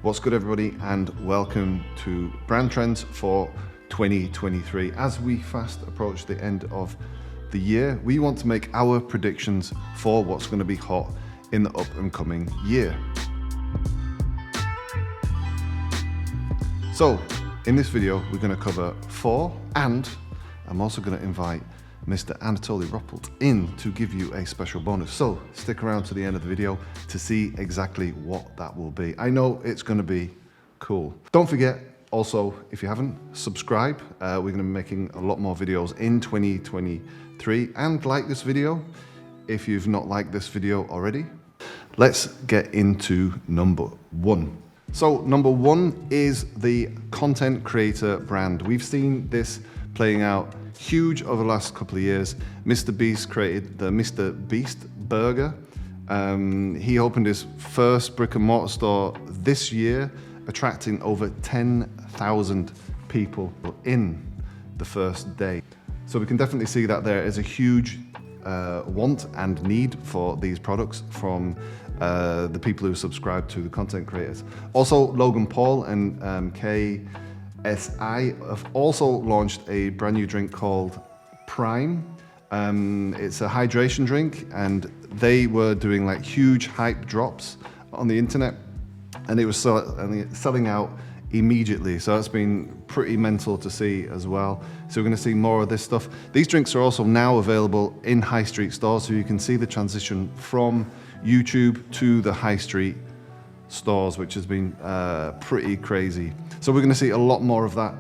What's good, everybody, and welcome to Brand Trends for 2023. As we fast approach the end of the year, we want to make our predictions for what's going to be hot in the up and coming year. So in this video, we're going to cover 4, and I'm also going to invite Mr. ANATOLIJ ROPPELT in to give you a special bonus. So stick around to the end of the video to see exactly what that will be. I know it's going to be cool. Don't forget, also, if you haven't, subscribe. We're going to be making a lot more videos in 2023, and like this video if you've not liked this video already. Let's get into number 1. So number 1 is the content creator brand. We've seen this playing out huge over the last couple of years. Mr. Beast created the Mr. Beast Burger. He opened his first brick and mortar store this year, attracting over 10,000 people in the first day. So we can definitely see that there is a huge want and need for these products from the people who subscribe to the content creators. Also, Logan Paul and KSI have also launched a brand new drink called Prime. It's a hydration drink, and they were doing like huge hype drops on the internet, and it was selling out immediately. So that's been pretty mental to see as well. So we're going to see more of this stuff. These drinks are also now available in high street stores, so you can see the transition from YouTube to the high street stores, which has been pretty crazy. So we're going to see a lot more of that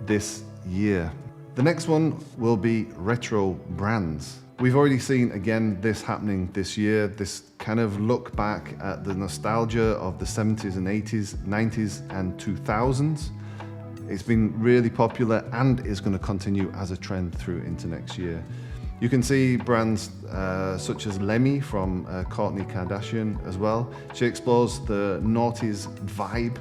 this year. The next one will be retro brands. We've already seen, again, this happening this year, this kind of look back at the nostalgia of the 70s and 80s, 90s and 2000s. It's been really popular and is going to continue as a trend through into next year. You can see brands such as Lemmy from Kourtney Kardashian as well. She explores the noughties vibe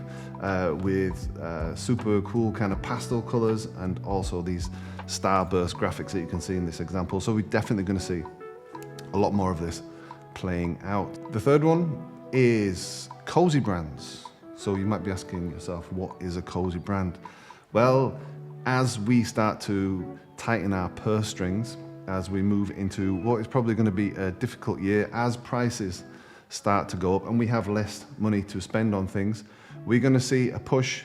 with super cool kind of pastel colors, and also these starburst graphics that you can see in this example. So we're definitely going to see a lot more of this playing out. The third one is Cosy Brands. So you might be asking yourself, what is a cozy brand? Well, as we start to tighten our purse strings, as we move into what is probably going to be a difficult year, as prices start to go up and we have less money to spend on things, we're going to see a push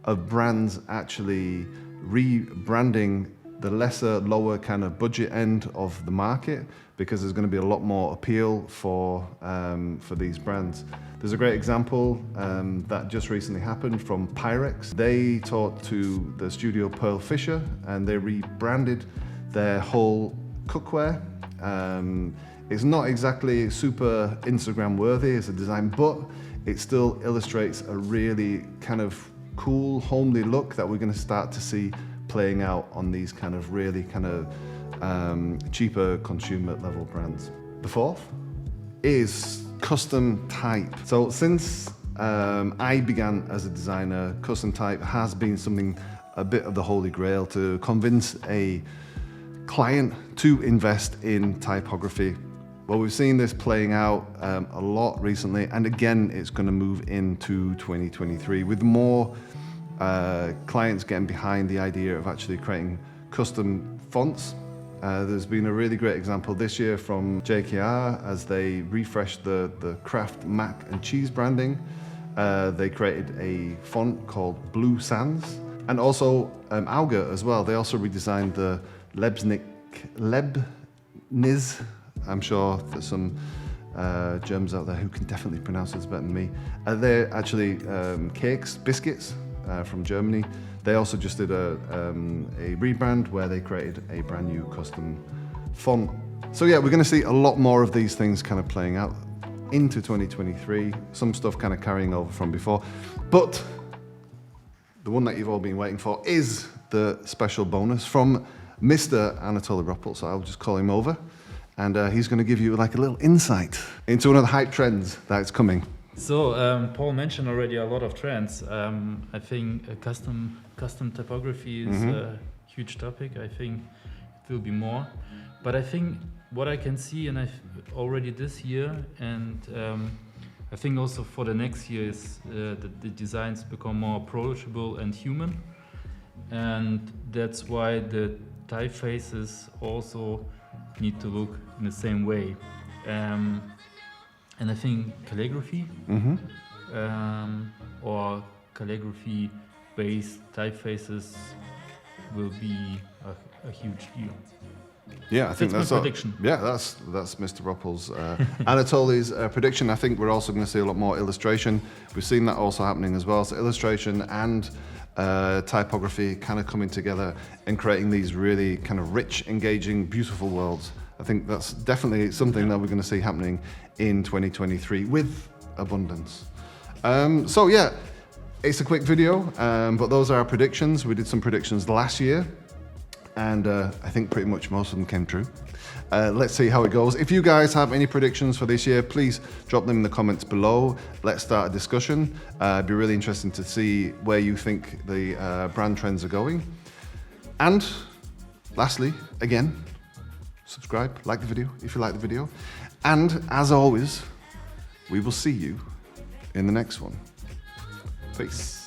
of brands actually rebranding the lesser, lower kind of budget end of the market, because there's going to be a lot more appeal for these brands. There's a great example that just recently happened from Pyrex. They talked to the studio Pearl Fisher, and they rebranded their whole cookware. It's not exactly super Instagram worthy as a design, but it still illustrates a really kind of cool, homely look that we're going to start to see playing out on these kind of really kind of cheaper consumer level brands. The fourth is custom type. So since I began as a designer, custom type has been something, a bit of the holy grail to convince a client to invest in typography. Well, we've seen this playing out a lot recently, and again, it's going to move into 2023 with more clients getting behind the idea of actually creating custom fonts. There's been a really great example this year from JKR as they refreshed the Kraft mac and cheese branding. They created a font called Blue Sands, and also Auga as well. They also redesigned the Leibniz. I'm sure there's some Germans out there who can definitely pronounce this better than me. They're actually cakes, biscuits from Germany. They also just did a rebrand where they created a brand new custom font. So yeah, we're going to see a lot more of these things kind of playing out into 2023. Some stuff kind of carrying over from before. But the one that you've all been waiting for is the special bonus from Mr. ANATOLIJ ROPPELT. So I'll just call him over, and he's going to give you like a little insight into one of the hype trends that's coming. So Paul mentioned already a lot of trends. I think custom typography is a huge topic. I think it will be more. But I think what I can see, and already this year, and I think also for the next year is that the designs become more approachable and human, and that's why the typefaces also need to look in the same way. And I think calligraphy or calligraphy-based typefaces will be a huge deal. Yeah, I think that's my prediction. Yeah, that's Mr. Roppelt's ANATOLIJ's prediction. I think we're also going to see a lot more illustration. We've seen that also happening as well. So illustration and typography kind of coming together and creating these really kind of rich, engaging, beautiful worlds. I think that's definitely something that we're going to see happening in 2023 with abundance. So yeah, it's a quick video, but those are our predictions. We did some predictions last year, and I think pretty much most of them came true. Let's see how it goes. If you guys have any predictions for this year, please drop them in the comments below. Let's start a discussion. It'd be really interesting to see where you think the brand trends are going. And lastly, again, subscribe, like the video if you like the video. And as always, we will see you in the next one. Peace.